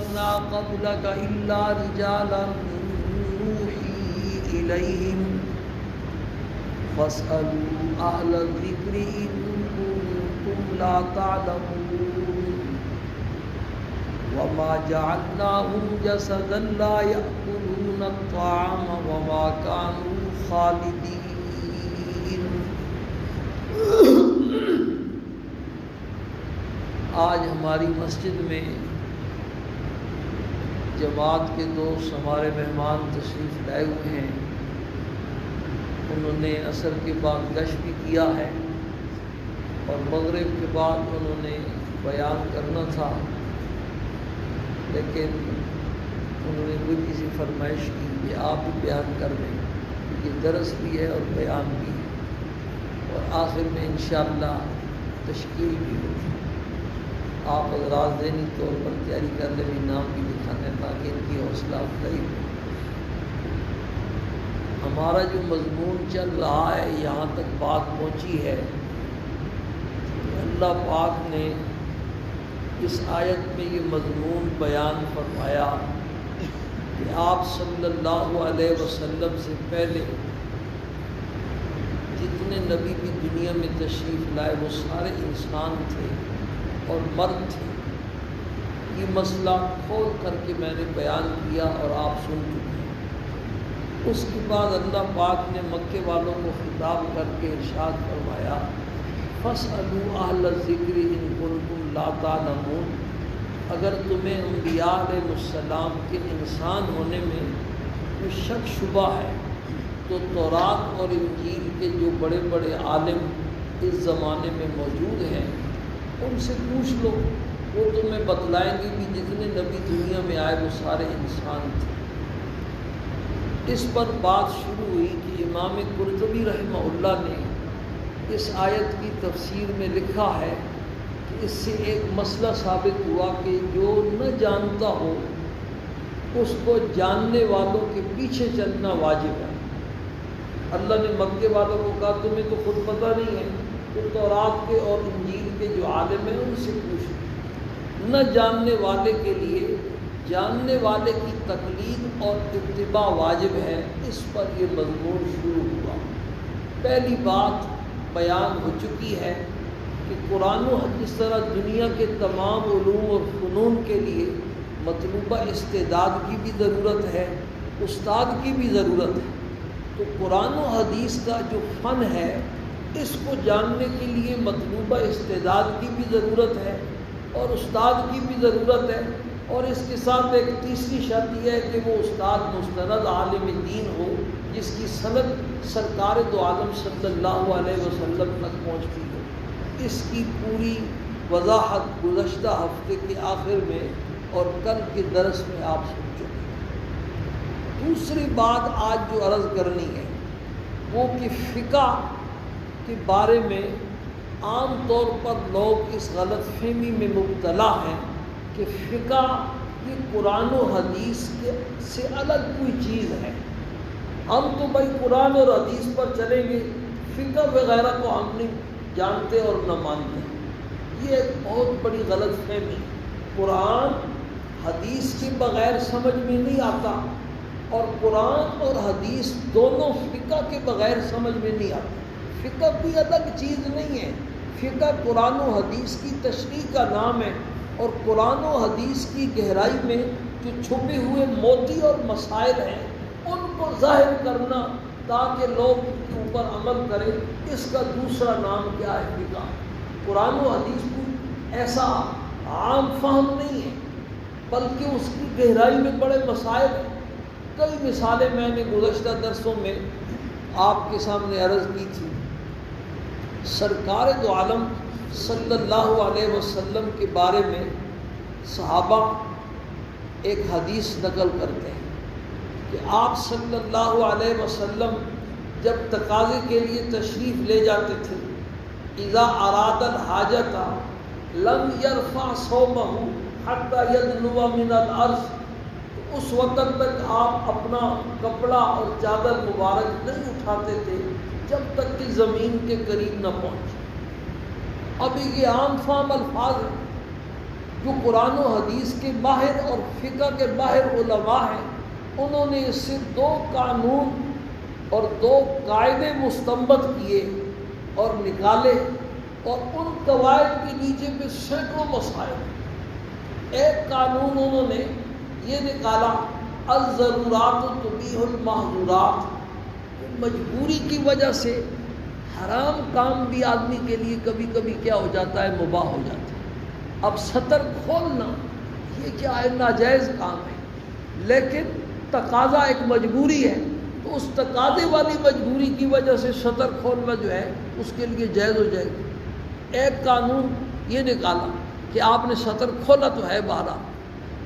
أهلكنا قبلك إلا رجالا نوحي إليهم فاسألوا أهل الذكر إن كنتم لا تعلمون وما جعلناهم جسدا لا يأكلون الطعام وما كانوا خالدين۔ آج ہماری مسجد میں جماعت کے دوست ہمارے مہمان تشریف لائے ہوئے ہیں۔ انہوں نے عصر کے بعد گشت بھی کیا ہے اور مغرب کے بعد انہوں نے بیان کرنا تھا، لیکن انہوں نے کوئی کسی فرمائش کی کہ آپ بھی بیان کر دیں، یہ درس بھی ہے اور بیان بھی ہے، اور آخر میں انشاءاللہ تشکیل بھی ہوگی۔ آپ حضرات ذہنی طور پر تیاری کر لیں، بھی نام بھی لکھانے تاکہ ان کی حوصلہ افزائی ہو۔ ہمارا جو مضمون چل رہا ہے یہاں تک بات پہنچی ہے کہ اللہ پاک نے اس آیت میں یہ مضمون بیان فرمایا کہ آپ صلی اللہ علیہ وسلم سے پہلے جتنے نبی بھی دنیا میں تشریف لائے وہ سارے انسان تھے اور مرد تھے۔ یہ مسئلہ کھول کر کے میں نے بیان کیا اور آپ سن چکے ہیں۔ اس کے بعد اللہ پاک نے مکے والوں کو خطاب کر کے ارشاد فرمایا فَاسْأَلُوا أَهْلَ الذِّكْرِ إِن كُنتُمْ لَا تَعْلَمُونَ، اگر تمہیں انبیاء علیہ السلام کے انسان ہونے میں کوئی شک شبہ ہے تو تورات اور انجیل کے جو بڑے بڑے عالم اس زمانے میں موجود ہیں ان سے پوچھ لو، وہ تمہیں بتلائیں گے کہ جتنے نبی دنیا میں آئے وہ سارے انسان تھے۔ اس پر بات شروع ہوئی کہ امام قرطبی رحمہ اللہ نے اس آیت کی تفسیر میں لکھا ہے کہ اس سے ایک مسئلہ ثابت ہوا کہ جو نہ جانتا ہو اس کو جاننے والوں کے پیچھے چلنا واجب ہے۔ اللہ نے مکے والوں کو کہا تمہیں تو خود پتہ نہیں ہے، تو تورات کے اور انجیل کے جو عالم ہیں ان سے پوچھو۔ نہ جاننے والے کے لیے جاننے والے کی تقلید اور اتباع واجب ہے۔ اس پر یہ مضمون شروع ہوا۔ پہلی بات بیان ہو چکی ہے کہ قرآن و جس طرح دنیا کے تمام علوم اور فنون کے لیے مطلوبہ استعداد کی بھی ضرورت ہے، استاد کی بھی ضرورت ہے، تو قرآن و حدیث کا جو فن ہے اس کو جاننے کے لیے مطلوبہ استعداد کی بھی ضرورت ہے اور استاد کی بھی ضرورت ہے، اور اس کے ساتھ ایک تیسری شرط یہ ہے کہ وہ استاد مستند عالم دین ہو جس کی سند سرکار دو عالم صلی اللہ علیہ وسلم تک پہنچتی ہو۔ اس کی پوری وضاحت گزشتہ ہفتے کے آخر میں اور کل کے درس میں آپ سن چکے ہیں۔ دوسری بات آج جو عرض کرنی ہے وہ کہ فقہ کے بارے میں عام طور پر لوگ اس غلط فہمی میں مبتلا ہیں کہ فقہ یہ قرآن و حدیث سے الگ کوئی چیز ہے۔ ہم تو بھائی قرآن اور حدیث پر چلیں گے، فقہ وغیرہ کو ہم نہیں جانتے اور نہ مانتے۔ یہ ایک بہت بڑی غلط فہمی۔ قرآن حدیث کے بغیر سمجھ میں نہیں آتا اور قرآن اور حدیث دونوں فقہ کے بغیر سمجھ میں نہیں آتا۔ فقہ کوئی الگ چیز نہیں ہے، فقہ قرآن و حدیث کی تشریح کا نام ہے، اور قرآن و حدیث کی گہرائی میں جو چھپے ہوئے موتی اور مسائل ہیں ان کو ظاہر کرنا تاکہ لوگ ان کے اوپر عمل کریں، اس کا دوسرا نام کیا ہے؟ فقہ۔ قرآن و حدیث کو ایسا عام فہم نہیں ہے بلکہ اس کی گہرائی میں بڑے مسائل ہیں۔ کئی مثالیں میں نے گزشتہ درسوں میں آپ کے سامنے عرض کی تھی۔ سرکار دو عالم صلی اللہ علیہ وسلم کے بارے میں صحابہ ایک حدیث نقل کرتے ہیں کہ آپ صلی اللہ علیہ وسلم جب تقاضے کے لیے تشریف لے جاتے تھے، اذا اراد الحاجۃ لم يرفع صوبہ حتی يدنو من الارض، اس وقت تک آپ اپنا کپڑا اور چادر مبارک نہیں اٹھاتے تھے جب تک کہ زمین کے قریب نہ پہنچے۔ اب یہ عام فہم الفاظ ہیں، جو قرآن و حدیث کے ماہر اور فقہ کے ماہر علماء ہیں، انہوں نے اس سے 2 قانون اور 2 قاعدے مستنبط کیے اور نکالے، اور ان قواعد کے نیچے پہ سینکڑوں مسائل۔ ایک قانون انہوں نے یہ نکالا، الضرورات تبیح المحظورات، مجبوری کی وجہ سے حرام کام بھی آدمی کے لیے کبھی کبھی کیا ہو جاتا ہے، مباح ہو جاتا ہے۔ اب سطر کھولنا یہ کیا ہے، ناجائز کام ہے، لیکن تقاضا ایک مجبوری ہے، تو اس تقاضے والی مجبوری کی وجہ سے سطر کھولنا جو ہے اس کے لیے جائز ہو جائے گا۔ ایک قانون یہ نکالا کہ آپ نے سطر کھولا تو ہے باہر،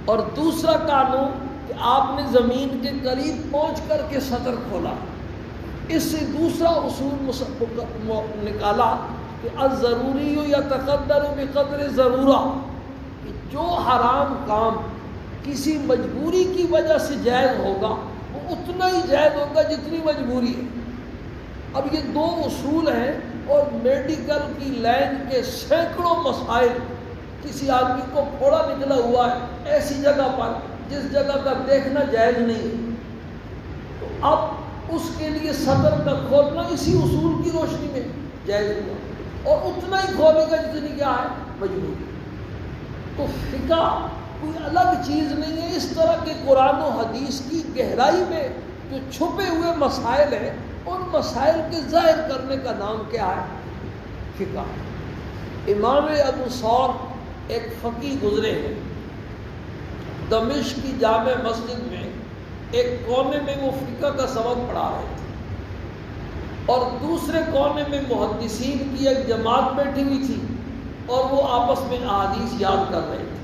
اور دوسرا قانون کہ آپ نے زمین کے قریب پہنچ کر کے سطر کھولا۔ اس سے دوسرا اصول نکالا کہ الضروری یتقدر بقدر ضرورہ، کہ جو حرام کام کسی مجبوری کی وجہ سے جائز ہوگا وہ اتنا ہی جائز ہوگا جتنی مجبوری ہے۔ اب یہ 2 اصول ہیں، اور میڈیکل کی لائن کے سینکڑوں مسائل، کسی آدمی کو پھوڑا نکلا ہوا ہے ایسی جگہ پر جس جگہ کا دیکھنا جائز نہیں ہے، تو اب اس کے لیے سطر کا کھولنا اسی اصول کی روشنی میں جائز ہوا، اور اتنا ہی کھولے گا جتنی کیا ہے مجبوری۔ تو فقہ کوئی الگ چیز نہیں ہے، اس طرح کے قرآن و حدیث کی گہرائی میں جو چھپے ہوئے مسائل ہیں، ان مسائل کے ظاہر کرنے کا نام کیا ہے، فقہ۔ امام ابو ثور ایک فقیہ گزرے ہیں، دمشق کی جامع مسجد میں ایک کونے میں وہ فقہ کا سبق پڑھا رہے تھے، اور دوسرے کونے میں محدثین کی ایک جماعت بیٹھی ہوئی تھی، اور وہ آپس میں احادیث یاد کر رہے تھے۔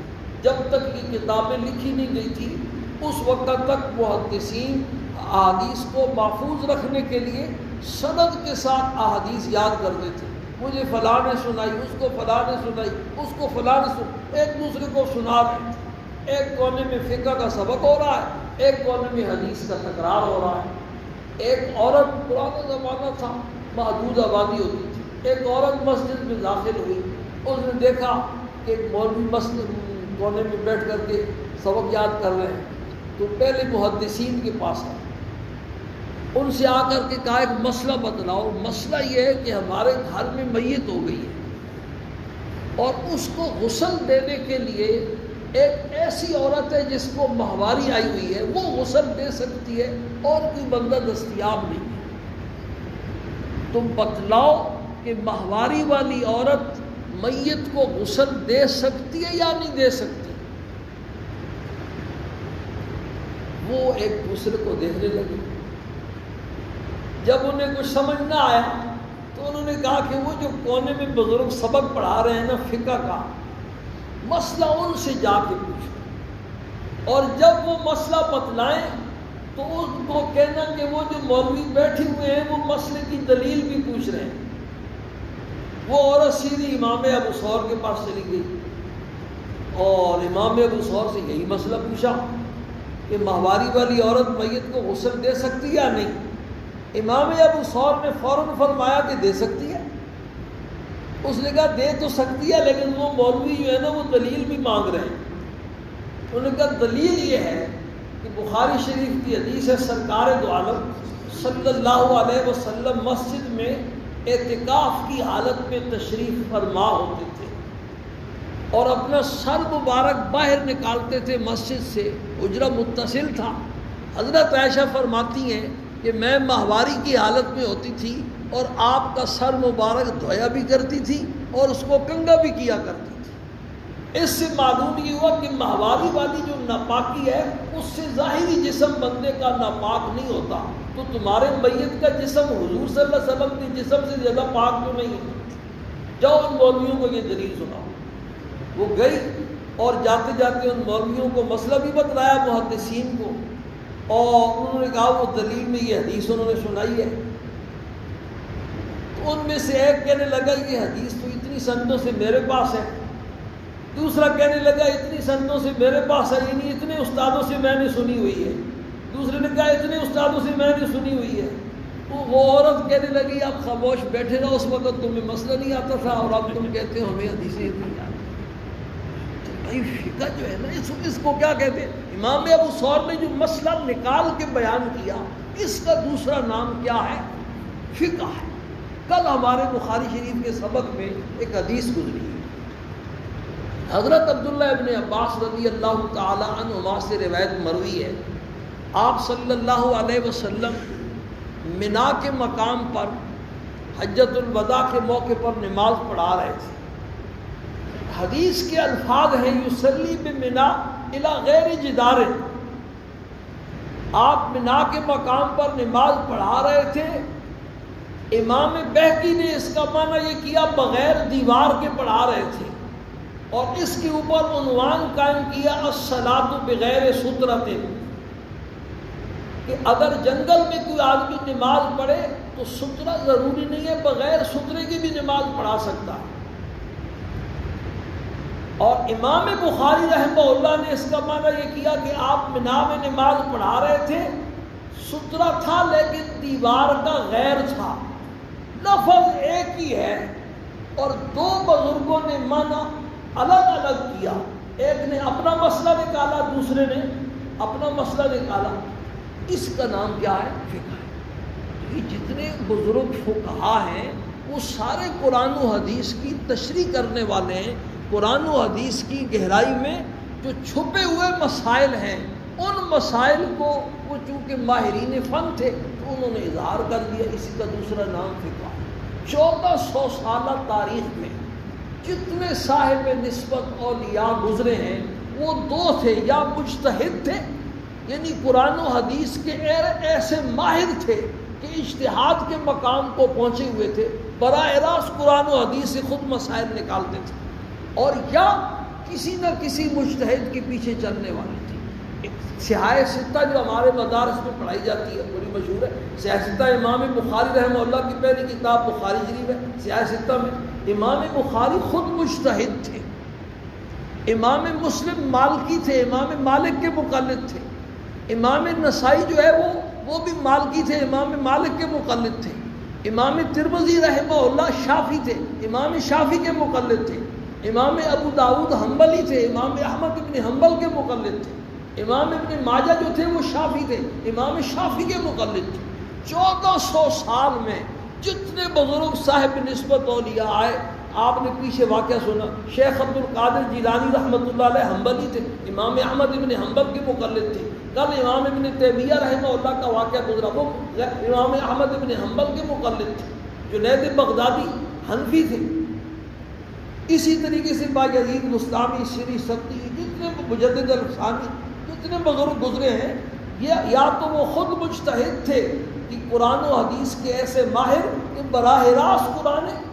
جب تک یہ کتابیں لکھی نہیں گئی تھی اس وقت تک محدثین احادیث کو محفوظ رکھنے کے لیے سند کے ساتھ احادیث یاد کرتے تھے۔ مجھے فلاں نے سنائی، اس کو فلاں نے سنائی، اس کو فلاں نے سنائی، ایک دوسرے کو سنا رہے تھے۔ ایک کونے میں فقہ کا سبق ہو رہا ہے، ایک کونے میں حدیث کا تکرار ہو رہا ہے۔ ایک عورت، پرانا زمانہ تھا، محدود آبادی ہوتی تھی، ایک عورت مسجد میں داخل ہوئی، اس نے دیکھا کہ ایک مولوی مسجد کونے میں بیٹھ کر کے سبق یاد کر رہے ہیں، تو پہلے محدثین کے پاس آئے، ان سے آ کر کے کہا ایک مسئلہ بتلاؤ۔ مسئلہ یہ ہے کہ ہمارے گھر میں میت ہو گئی ہے، اور اس کو غسل دینے کے لیے ایک ایسی عورت ہے جس کو ماہواری آئی ہوئی ہے، وہ غسل دے سکتی ہے، اور کوئی بندہ دستیاب نہیں ہے۔ تم بتلاؤ کہ ماہواری والی عورت میت کو غسل دے سکتی ہے یا نہیں دے سکتی؟ وہ ایک دوسرے کو دیکھنے لگے، جب انہیں کچھ سمجھ نہ آیا تو انہوں نے کہا کہ وہ جو کونے میں بزرگ سبق پڑھا رہے ہیں نا فقہ کا، مسئلہ ان سے جا کے پوچھو، اور جب وہ مسئلہ بتلائیں تو ان کو کہنا کہ وہ جو مولوی بیٹھے ہوئے ہیں وہ مسئلے کی دلیل بھی پوچھ رہے ہیں۔ وہ عورت سیدھی امام ابو ثور کے پاس چلی گئی، اور امام ابو ثور سے یہی مسئلہ پوچھا کہ ماہواری والی عورت میت کو غسل دے سکتی یا نہیں؟ امام ابو ثور نے فوراً فرمایا کہ دے سکتی ہے۔ اس نے کہا دے تو سکتی ہے، لیکن وہ مولوی جو ہے نا وہ دلیل بھی مانگ رہے ہیں۔ انہوں نے کہا دلیل یہ ہے کہ بخاری شریف کی حدیث ہے، سرکار دو عالم صلی اللہ علیہ وسلم مسجد میں اعتکاف کی حالت میں تشریف فرما ہوتے تھے، اور اپنا سر مبارک باہر نکالتے تھے مسجد سے، حجرہ متصل تھا۔ حضرت عائشہ فرماتی ہیں کہ میں ماہواری کی حالت میں ہوتی تھی، اور آپ کا سر مبارک دھویا بھی کرتی تھی اور اس کو کنگھا بھی کیا کرتی تھی۔ اس سے معلوم یہ ہوا کہ ماہواری والی جو ناپاکی ہے اس سے ظاہری جسم بندے کا ناپاک نہیں ہوتا، تو تمہارے میت کا جسم حضور صلی اللہ علیہ وسلم کے جسم سے زیادہ پاک تو نہیں ہے۔ جاؤ ان مولویوں کو یہ دلیل سناؤ۔ وہ گئی اور جاتے جاتے ان مولویوں کو مسئلہ بھی بتلایا، محدثین کو، اور انہوں نے کہا وہ دلیل میں یہ حدیث انہوں نے سنائی ہے۔ تو ان میں سے ایک کہنے لگا یہ حدیث تو اتنی سندوں سے میرے پاس ہے، دوسرا کہنے لگا اتنی سندوں سے میرے پاس ہے، یعنی اتنے استادوں سے میں نے سنی ہوئی ہے، دوسرے نے کہا اتنے استادوں سے میں نے سنی ہوئی ہے۔ تو وہ عورت کہنے لگی آپ خاموش بیٹھے رہو، اس وقت تمہیں مسئلہ نہیں آتا تھا، اور اب تم کہتے ہو ہمیں حدیثیں نہیں آتی۔ بھائی فقہ جو ہے نا اس کو کیا کہتے ہیں؟ امام ابو ثور نے جو مسئلہ نکال کے بیان کیا اس کا دوسرا نام کیا ہے؟ فقہ ہے۔ کل ہمارے بخاری شریف کے سبق میں ایک حدیث گزری ہے، حضرت عبداللہ ابن عباس رضی اللہ تعالی عنہما سے روایت مروی ہے، آپ صلی اللہ علیہ وسلم منا کے مقام پر حجۃ الوداع کے موقع پر نماز پڑھا رہے تھے۔ حدیث کے الفاظ ہیں یصلی بمنا الی غیر جدار، آپ منا کے مقام پر نماز پڑھا رہے تھے۔ امام بہقی نے اس کا معنی یہ کیا بغیر دیوار کے پڑھا رہے تھے، اور اس کے اوپر عنوان قائم کیا الصلاۃ بغیر سترۃ، کہ اگر جنگل میں کوئی آدمی نماز پڑھے تو سترہ ضروری نہیں ہے، بغیر سترے کی بھی نماز پڑھا سکتا ہے۔ اور امام بخاری رحمہ اللہ نے اس کا معنی یہ کیا کہ آپ منا میں نماز پڑھا رہے تھے، سترہ تھا لیکن دیوار کا غیر تھا، لفظ ایک ہی ہے، اور دو بزرگوں نے معنی الگ الگ کیا، ایک نے اپنا مسئلہ نکالا، دوسرے نے اپنا مسئلہ نکالا۔ اس کا نام کیا ہے؟ فقہ ہے۔ یہ جتنے بزرگ فقہا ہیں وہ سارے قرآن و حدیث کی تشریح کرنے والے ہیں۔ قرآن و حدیث کی گہرائی میں جو چھپے ہوئے مسائل ہیں ان مسائل کو وہ چونکہ ماہرین فن تھے تو انہوں نے اظہار کر دیا، اسی کا دوسرا نام فقہ۔ 1400 سالہ تاریخ میں جتنے صاحب نسبت اولیاء گزرے ہیں وہ دو تھے، یا مجتہد تھے یعنی قرآن و حدیث کے ایسے ماہر تھے کہ اجتہاد کے مقام کو پہنچے ہوئے تھے، براہ راست قرآن و حدیث سے خود مسائل نکالتے تھے، اور یا کسی نہ کسی مجتہد کے پیچھے چلنے والے تھے۔ سیاہ ستہ جو ہمارے مدارس میں پڑھائی جاتی ہے بڑی مشہور ہے، سیاہ ستہ امام بخاری رحمہ اللہ کی پہلی کتاب بخاری شریف ہے۔ سیاہ ستہ میں امام بخاری خود مجتہد تھے، امام مسلم مالکی تھے، امام مالک کے مقلد تھے، امام نسائی جو ہے وہ بھی مالکی تھے، امام مالک کے مقلد تھے، امام ترمذی رحمہ اللہ شافعی تھے، امام شافعی کے مقلد تھے، امام ابو داؤد حنبلی تھے، امام احمد ابن حنبل کے مقلد تھے، امام ابن ماجہ جو تھے وہ شافعی تھے، امام شافعی کے مقلد تھے۔ 1400 سال میں جتنے بزرگ صاحب نسبت اولیاء آئے، آپ نے پیچھے واقعہ سنا، شیخ عبد القادر جیلانی رحمۃ اللہ علیہ حنبلی تھے، امام احمد ابن حنبل کے مقلد تھے۔ کل امام ابن تیمیہ رحمہ اللہ کا واقعہ گزرا، وہ امام احمد ابن حنبل کے مقلد تھے۔ جنید بغدادی حنفی تھے۔ اسی طریقے سے بایزید بستامی، سری سبتی، جتنے مجدد الفسانی، جتنے بزرگ گزرے ہیں، یہ یا تو وہ خود مجتہد تھے کہ قرآن و حدیث کے ایسے ماہر کہ براہ راست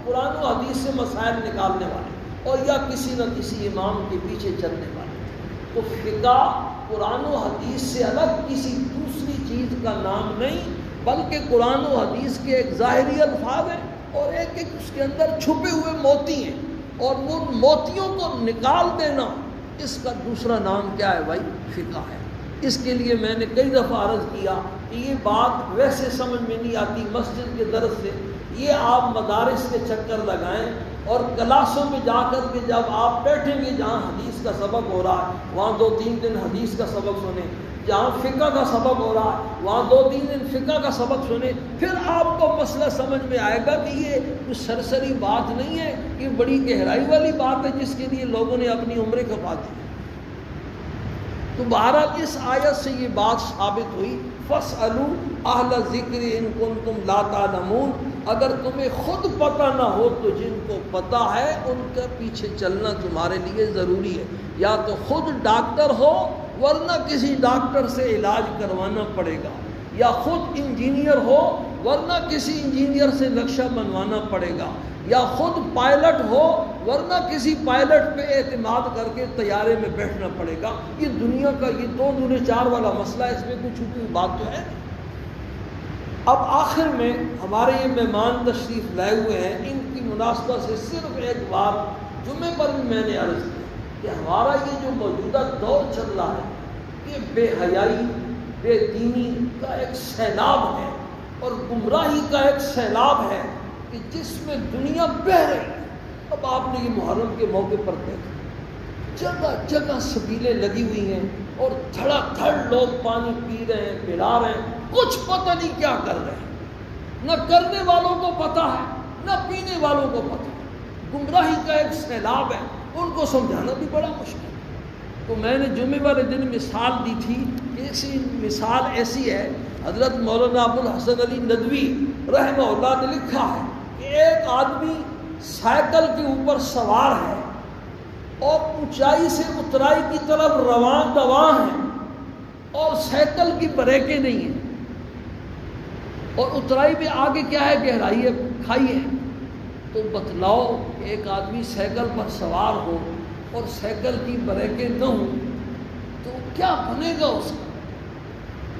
قرآن و حدیث سے مسائل نکالنے والے، اور یا کسی نہ کسی امام کے پیچھے چلنے والے۔ تو فقہ قرآن و حدیث سے الگ کسی دوسری چیز کا نام نہیں، بلکہ قرآن و حدیث کے ایک ظاہری الفاظ ہیں اور ایک اس کے اندر چھپے ہوئے موتی ہیں، اور ان موتیوں کو نکال دینا، اس کا دوسرا نام کیا ہے بھائی؟ فقہ ہے۔ اس کے لیے میں نے کئی دفعہ عرض کیا کہ یہ بات ویسے سمجھ میں نہیں آتی مسجد کے درس سے، یہ آپ مدارس کے چکر لگائیں اور کلاسوں میں جا کر کے جب آپ بیٹھیں گے جہاں حدیث کا سبق ہو رہا ہے وہاں 2-3 دن حدیث کا سبق سنیں، جہاں فقہ کا سبق ہو رہا ہے وہاں 2-3 دن فقہ کا سبق سنیں، پھر آپ کو مسئلہ سمجھ میں آئے گا کہ یہ کچھ سرسری بات نہیں ہے، یہ بڑی گہرائی والی بات ہے جس کے لیے لوگوں نے اپنی عمریں کھپا دی۔ تو بہرحال اس آیت سے یہ بات ثابت ہوئی، فَاسْأَلُوا أَهْلَ الذِّكْرِ إِن كُنتُمْ لَا تَعْلَمُونَ، اگر تمہیں خود پتہ نہ ہو تو جن کو پتہ ہے ان کے پیچھے چلنا تمہارے لیے ضروری ہے، یا تو خود ڈاکٹر ہو ورنہ کسی ڈاکٹر سے علاج کروانا پڑے گا، یا خود انجینئر ہو ورنہ کسی انجینئر سے نقشہ بنوانا پڑے گا، یا خود پائلٹ ہو ورنہ کسی پائلٹ پہ اعتماد کر کے طیارے میں بیٹھنا پڑے گا۔ یہ دنیا کا یہ 2 دنے 4 والا مسئلہ ہے، اس میں کوئی چھپی ہوئی بات تو ہے نہیں۔ اب آخر میں ہمارے یہ مہمان تشریف لائے ہوئے ہیں، ان کی مناسبت سے صرف ایک بات جمعے پر بھی میں نے عرض کی کہ ہمارا یہ جو موجودہ دور چل رہا ہے یہ بے حیائی، بے دینی کا ایک سیلاب ہے اور گمراہی کا ایک سیلاب ہے کہ جس میں دنیا بہہ رہی ہے۔ اب آپ نے یہ محرم کے موقع پر دیکھا جگہ جگہ سبیلیں لگی ہوئی ہیں اور دھڑا دھڑ لوگ پانی پی رہے ہیں، پلا رہے ہیں، کچھ پتہ نہیں کیا کر رہے ہیں، نہ کرنے والوں کو پتہ ہے نہ پینے والوں کو پتہ ہے۔ گمراہی کا ایک سیلاب ہے، ان کو سمجھانا بھی بڑا مشکل ہے۔ تو میں نے جمعے والے دن مثال دی تھی، ایسی مثال ایسی ہے، حضرت مولانا ابو الحسن علی ندوی رحمہ اللہ نے لکھا ہے کہ ایک آدمی سائیکل کے اوپر سوار ہے اور اونچائی سے اترائی کی طرف رواں دواں ہے، اور سائیکل کی بریکیں نہیں ہیں، اور اترائی میں آگے کیا ہے، گہرائی ہے، کھائی ہے۔ تو بتلاؤ ایک آدمی سائیکل پر سوار ہو اور سائیکل کی بریکیں نہ ہوں تو کیا بنے گا اس کا؟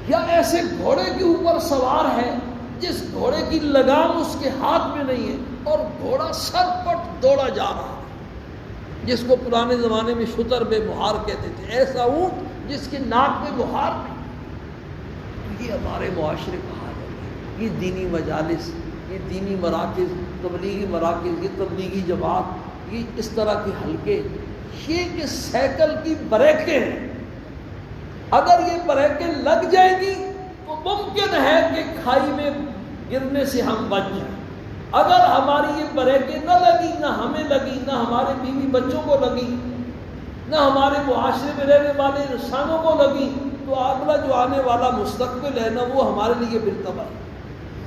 یا ایسے گھوڑے کے اوپر سوار ہے جس گھوڑے کی لگام اس کے ہاتھ میں نہیں ہے اور گھوڑا سرپٹ دوڑا جا رہا ہے، جس کو پرانے زمانے میں شتر بے مہار کہتے تھے، ایسا اونٹ جس کے ناک میں مہار نہیں۔ یہ ہمارے معاشرے کا حال ہے۔ یہ دینی مجالس، یہ دینی مراکز، تبلیغی مراکز، یہ تبلیغی جماعت، یہ اس طرح کے حلقے، یہ کہ سائیکل کی بریکیں ہیں، اگر یہ بریکیں لگ جائیں گی تو ممکن ہے کہ کھائی میں گرنے سے ہم بچ جائیں۔ اگر ہماری یہ بریکیں نہ لگی، نہ ہمیں لگی، نہ ہمارے بیوی بچوں کو لگی، نہ ہمارے معاشرے میں رہنے والے انسانوں کو لگی، تو اگلا جو آنے والا مستقبل ہے نا، وہ ہمارے لیے بالتباہ ہے۔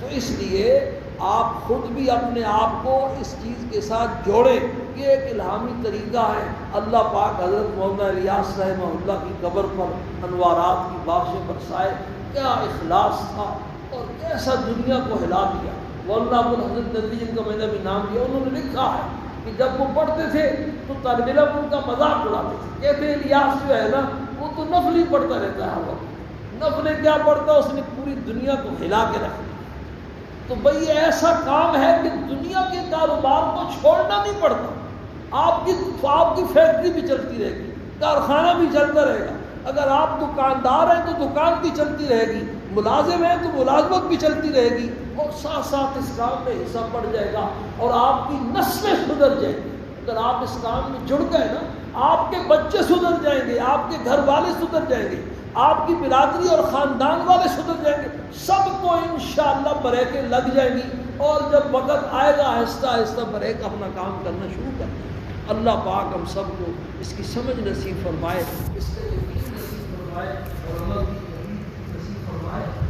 تو اس لیے آپ خود بھی اپنے آپ کو اس چیز کے ساتھ جوڑیں۔ یہ ایک الہامی طریقہ ہے۔ اللہ پاک حضرت مولانا الیاس رحمہ اللہ کی قبر پر انوارات کی بارشیں برسائے۔ کیا اخلاص تھا اور کیسا دنیا کو ہلا دیا۔ مولانا ابو الحسن ندوی جن کا میں نے بھی نام لیا، انہوں نے لکھا ہے کہ جب وہ پڑھتے تھے تو طالب علم ان کا مذاق اڑاتے تھے، کہتے ہیں الیاس جو ہے نا وہ تو نفل ہی پڑھتا رہتا ہے ہر وقت، نفل کیا پڑھتا، اس نے پوری دنیا کو ہلا کے رکھ دیا۔ تو بھئی یہ ایسا کام ہے کہ دنیا کے کاروبار کو چھوڑنا نہیں پڑتا۔ آپ کی فیکٹری بھی چلتی رہے گی، کارخانہ بھی چلتا رہے گا۔ اگر آپ دکاندار ہیں تو دکان بھی چلتی رہے گی، ملازم ہیں تو ملازمت بھی چلتی رہے گی، اور ساتھ ساتھ اس کام میں حصہ پڑ جائے گا اور آپ کی نسلیں سدھر جائیں گی۔ اگر آپ اس کام میں جڑ گئے نا، آپ کے بچے سدھر جائیں گے، آپ کے گھر والے سدھر جائیں گے، آپ کی برادری اور خاندان والے سدھر جائیں گے، سب کو انشاءاللہ بریکیں لگ جائیں گی، اور جب وقت آئے گا آہستہ آہستہ بریک اپنا کام کرنا شروع کر دیں گے۔ اللہ پاک ہم سب کو اس کی سمجھ نصیب فرمائے، اس کا یقین نصیب فرمائے اور عمل کی توفیق نصیب فرمائے۔